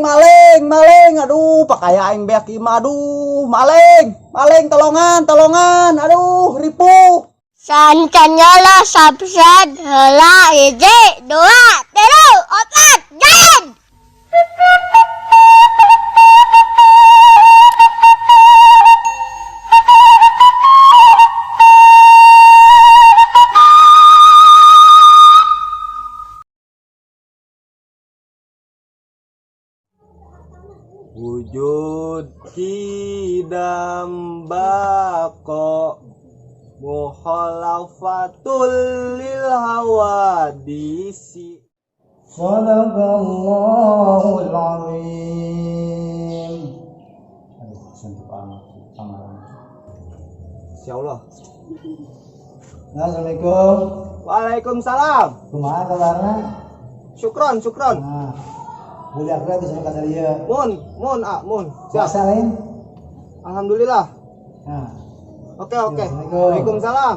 maling, aduh, pakai aing beak imah, aduh, maling, tolongan, aduh, ripuh. Sancanyala sabsad heula hiji dua tilu opat jalan. Wujud kidam bako mukhalafatul lil hawadisi. Sadaqallahul azim. Insyaallah. Assalamualaikum. Waalaikumsalam. Kumaha kabarna? Syukron. Nah, budak teh geus ka dieu. Mun. Siap. Puasa lain? Alhamdulillah. Nah, Oke. Assalamualaikum. Waalaikumsalam.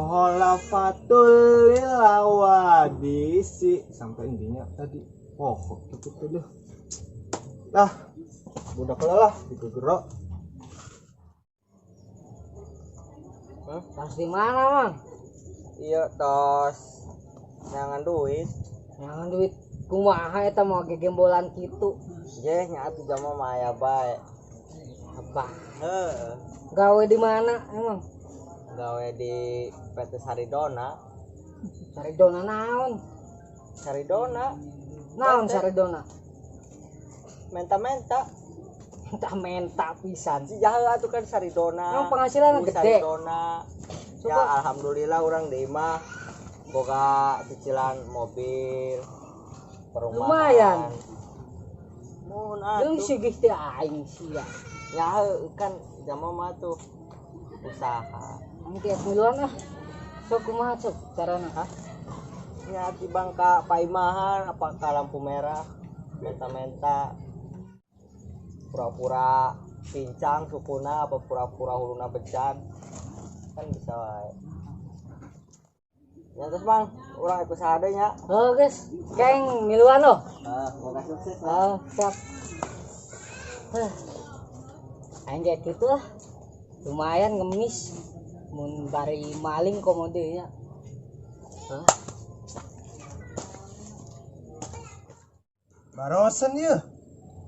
Mukhalafatul lil hawadisi. Sampai intinya tadi. Oh, cukup deh. Dah. Budak lelah digegerok. Tos di mana, Mang? Iya, tos. Jangan duit. Jangan duit kumaha eta mau gegembolan kitu. Ye, nya atuh jama maya bae. Abah, Heeh. gawe di mana emang? Gawe di PT Saridona. Saridona naon? Saridona. Naon PT. Saridona? Menta-menta. Menta pisan. Si jahe atuh kan Saridona. Emang penghasilan gede? Saridona. Ya Coba. alhamdulillah orang di imah boga cicilan mobil, perumahan. Lumayan. Mun Jeung atuh. sigih teh aing sia. Ya kan jama mah tuh usaha. Ang tiap miluan ah. Sok kumaha sok carana ah? Ya tibang ka paimahan apa ka lampu merah, menta-menta. Pura-pura pincang sukuna apa pura-pura huluna becan. Kan bisa wae. Ya terus Bang, urang ikut usaha deui nya. Oh, guys. Keng miluan loh. Semoga sukses. Siap. Anjay gitu lah. Lumayan ngemis. Mun bari maling komode nya. Barosen ya.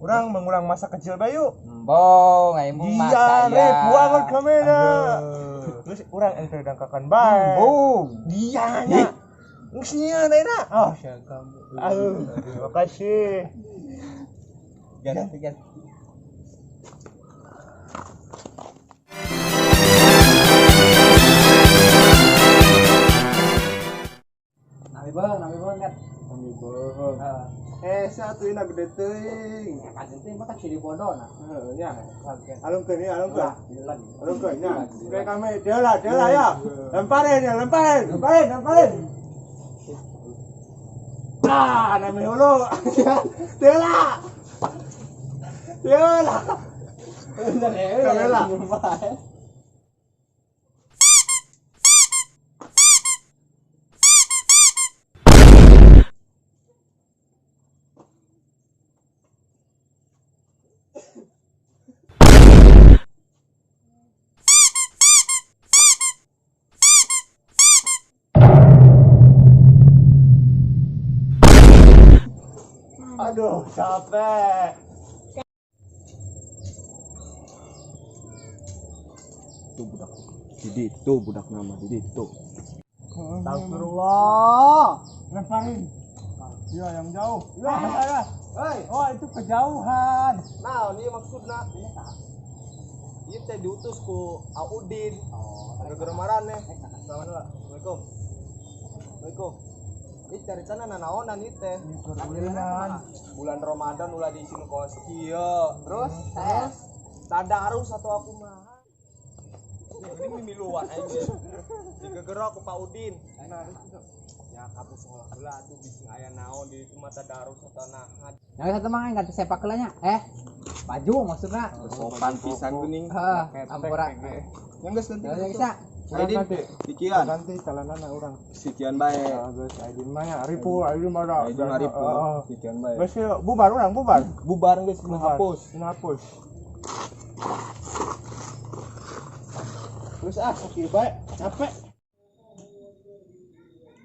Urang mengulang masa kecil bayu. Embong, ayeung mah Iya, saya. buangan kamera. Terus urang ente dangkakan bae. Embong. Dia nya. Geus nyieun eta. Oh, sia kamu. Terima kasih. Ganti. Nabi bang kan. Satu ini gede teuing. Kan teh mah ciri bodona. Heeh, nya. Alungkeun nya. Alungkeun nya. Kayak kami dela ya. Lemparin. Ah, nami hulu. Dela. Kamera. Aduh, capek. Tuh budak nama Didi tuh. Astagfirullah. Lemparin. Iya, yang jauh. Iya. Hei, Oh, itu kejauhan. nah ini maksudna. Ieu teh diutus ku Audin. Gara-gara marane. Assalamualaikum. Ini caritana nanaonan ieu teh. Bulan Ramadan ulah di sini kos kieu. Terus tadarus atau aku mah. Ini mimiluan aja. Digegerok ku Pak Udin. Ya kapu sekolah heula atuh bising aya naon di cuma tadarus atau nahan. Yang satu mah enggak sepak kelanya. Baju maksudnya. Sopan pisan kuning. Ampura. Yang geus Ya bisa. Aidin, nanti pikiran. ganti calanan orang. Sekian baik. Guys, Aidin mah ya ribu, Aidin mana? Aidin aripo. Sekian baik. Guys, yuk, bubar orang, bubar. Bubar guys, menghapus. Menghapus. Terus oke baik, capek.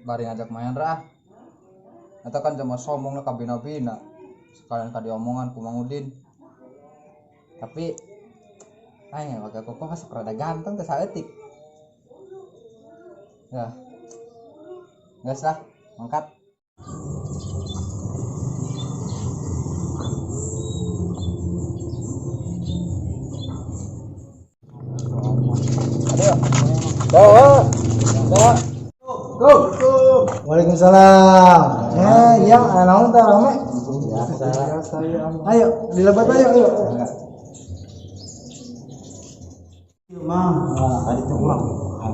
Bari ngajak main rah. Eta kan cuma sombong lah kabina-bina. Sekalian tadi omongan ku Mang Udin. Tapi aing pakai koko masih rada ganteng teh saeutik. Ya. Gas lah, angkat. Waalaikumsalam. Ya, naon teh rame? Ayo, dilebat ayo. Mang, tadi tuh urang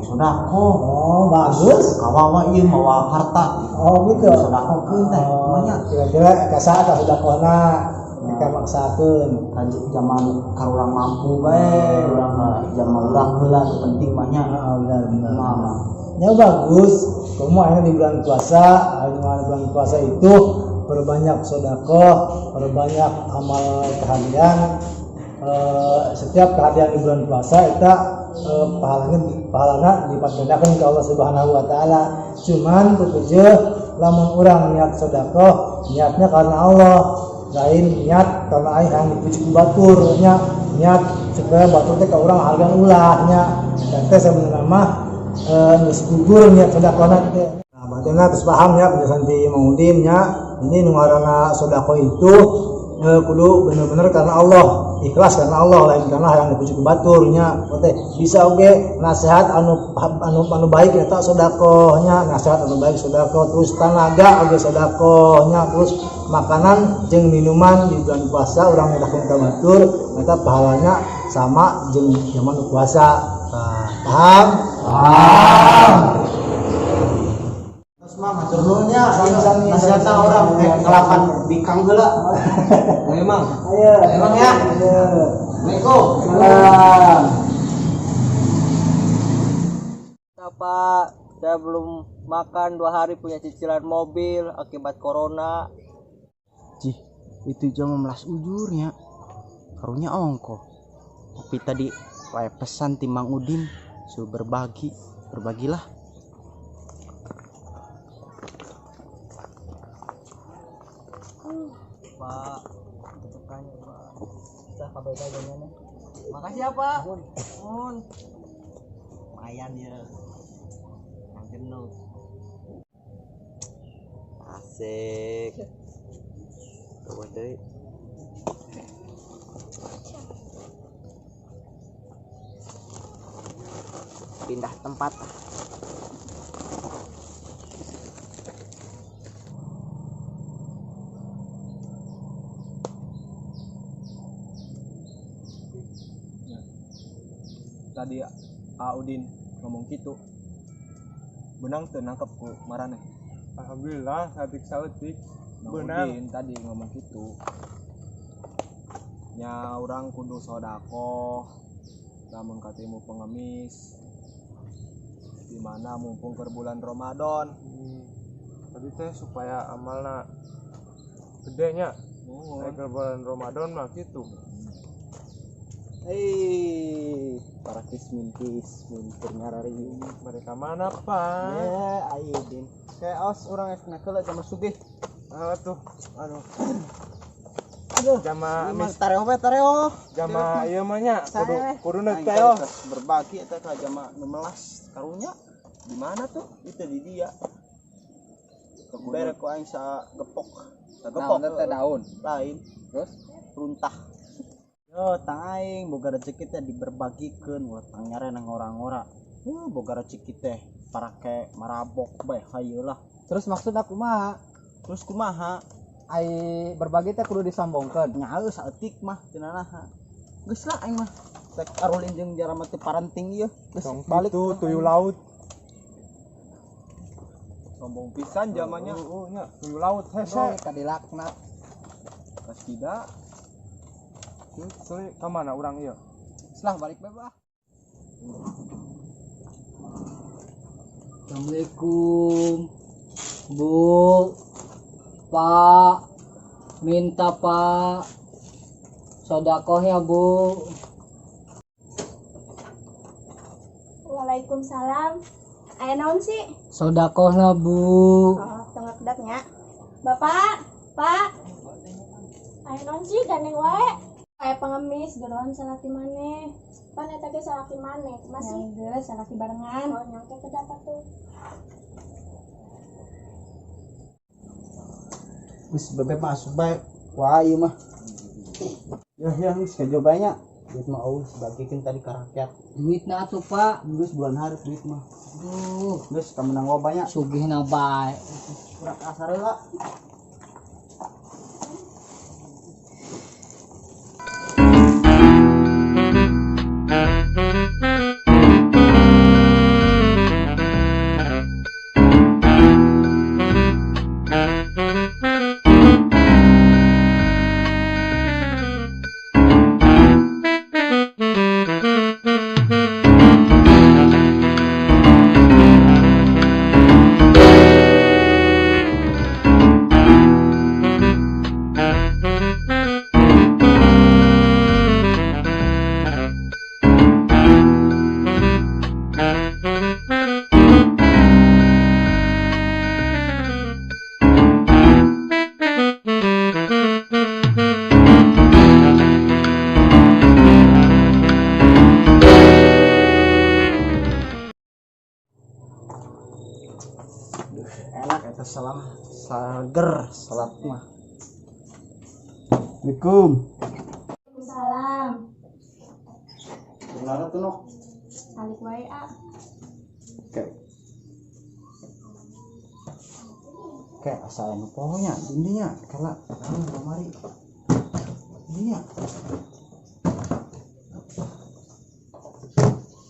sodako. Oh, bagus. Kawawa ieu mawa harta. Oh, gitu. Sodakokeun teh namanya. Kira-kira kasa ka sodakona kita maksakeun kanjut zaman karurang mampu bae, urang zaman urang heula penting mah nya. Benar. Ya bagus. Kamu akhirnya di bulan puasa, bulan puasa itu perbanyak sedekah, perbanyak amal kehadiran. Setiap kehadiran di bulan puasa kita pahalanya lipat gandakan ke Allah Subhanahu wa taala. Cuman tujuh lamun urang niat sedekah, niatnya karena Allah, lain niat karena aing yang dipuji ku batur nya, niat supaya batur teh ka urang harga ulahnya. Dan teh sebenarnya mah nus gugur niat sedekahna teh. Nah, badanna terus paham ya penjelasan ti Mang Udin nya. Ini nu ngaranna sedekah itu kudu bener-bener karena Allah, ikhlas karena Allah, lain karena yang dipuji ku batur nya. Teh bisa oge nasihat anu baik eta sedekah nya, nasihat anu baik sedekah, terus tenaga oge sedekah nya, terus makanan jeung minuman di bulan puasa urang ngadakeun ka batur eta pahalanya sama jeung zaman puasa. Paham? Terus mah matur nuhun nya sami-sami nasihatna orang ngelapan bikang heula. Memang. Ayo. Memang ya. Assalamualaikum. Salam. Pak, saya belum makan 2 hari punya cicilan mobil akibat corona. Cih, itu jam 15 ujurnya. Karunya ongko. Tapi tadi wae pesan ti Mang Udin suruh berbagilah. Pak, tutupannya Pak. Bisa kabeh dagangannya. Makasih ya Pak. Nuhun. Lumayan ya. Yang jenuh. Asik. Coba deh. Pindah tempat. Tadi Udin ngomong gitu. Benang teu nangkep ku marane. Alhamdulillah saeutik Bang benang. Udin tadi ngomong gitu. Nya orang kudu sodako lamun katimu pengemis dimana mumpung ke bulan Ramadan. Tapi teh supaya amalna gedenya ke bulan Ramadan mah gitu. Hei, para kismintis ngarari Mereka mana Pak? ya Aidin. Kayak awas orang esna keula sama sugih. Tuh, aduh. Aduh, Jama imang mis, tareo. jama ieu mah nya kudu Aing teh berbagi eta ka jama 16 karunya. Di mana tuh? Itu di dia. Kebere ku aing sa gepok. Sa gepok teh daun. lain Terus runtah. Yo, tang aing boga rezeki teh diberbagikeun utang nyare nang orang-orang. Boga rezeki teh parake marabok bae hayeula. terus maksud aku mah Terus kumaha? ai berbagi teh kudu disambungkeun. Nyaeu saeutik mah teu nanaha. Geus lah aing mah. Tek arulin jeung jarama teu parenting ieu. Geus balik itu tuyul laut. Sombong pisan zamannya. Nya tuyul laut hese. Ka dilaknat. Kas tidak. Sorry, ka mana urang ieu? Selah balik bae bah. Assalamualaikum Bu, Pak, minta Pak sodakoh ya Bu. Waalaikumsalam. Aya naon sih? Sodakoh lah Bu. Oh, tengah kedapnya. Bapak, Pak. Aya naon sih gandeng wae? Aya pengemis gerohan salaki maneh. Pan eta ge salaki maneh? Masih geus salaki barengan. Oh, nyangke kedapat tuh. Wis bebek masuk baik. Wah, ieu mah. Ya, geus banyak. Duit mah aus bagikan tadi ke rakyat. Duitna atuh Pak. Geus bulan hari duit mah. Duh, Geus ka menang banyak. sugihna bae. Urak asar heula. Enak eta salam sager salat mah. Assalamualaikum. Waalaikumsalam. Lara tuh nok. Alik wae ah. Oke. Oke, asal anu pohonnya dindinya kala kamari. Dindinya.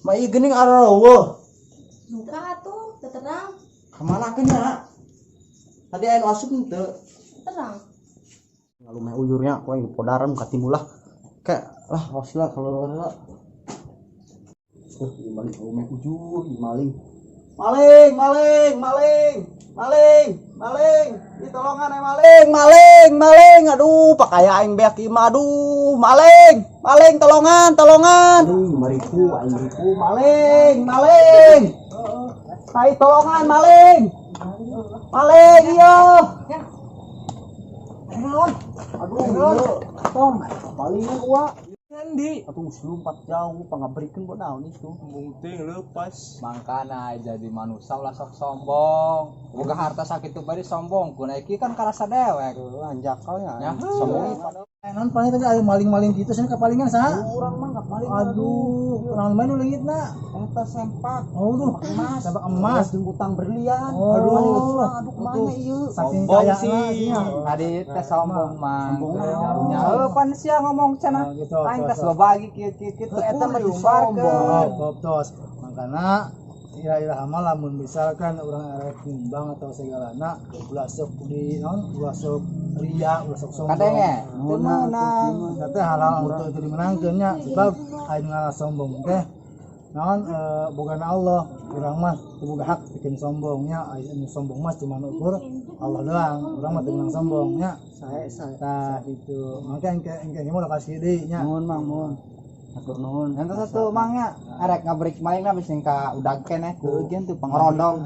Ma ieu geuning arawo. Buka atuh, teu terang. Kemana kena? Tadi anu asup teu. Terang. Lalu mah uyurnya koe podaram ka timulah. Kayak lah waslah kalau lah. Maling rumah ujur, maling. Maling. Ditolongan maling. Aduh, pakaya aing beak ieu mah aduh, maling, tolongan. Aduh, mariku maling. Tai tolongan maling. Iya. Aduh, tong, palingnya gua. Di atuh selumpat jauh pangabrikeun buat naon itu Bunting lepas. Mangkana jadi manusia ulah sok sombong. Boga harta sakitu bari sombong. Kuna iki kan karasa dewek. anjakalnya Ya, sombong. Non paling tadi ayo maling-maling gitu sana kepalingan saha? Urang mah enggak paling Aduh, kurang main nu leungitna. eta sempak Oh, duh, emas sempak emas. jeung utang berlian. Oh, Aduh mana ieu? Saking Sombong kaya sih. nya. Tadi teh sombong mang. Sombong Karunya naon? heuh pan sia ngomong cenah. Oh, gitu. Aing tes babagi kieu-kieu eta mah diumbarkeun. Tos. Makana ira-ira amal lamun misalkan orang arek timbang atau segalana ulah sok di naon ulah sok ria ulah sok sombong. Kadenge teu meunang. Eta halal untuk itu dimenangkeun nya sebab aya ngalah sombong teh naon bogana Allah urang mah teu boga hak bikin sombongnya aya anu sombong mah cuma ukur Allah doang urang mah teu meunang sombong nya sae tah itu mangke engke mah kasih deui nya Nuhun Mang, nuhun. Atur nuhun. Ente satu mangnya arek ngabrik maling na bising ka udag keneh ku Eugeun teu ngerodong.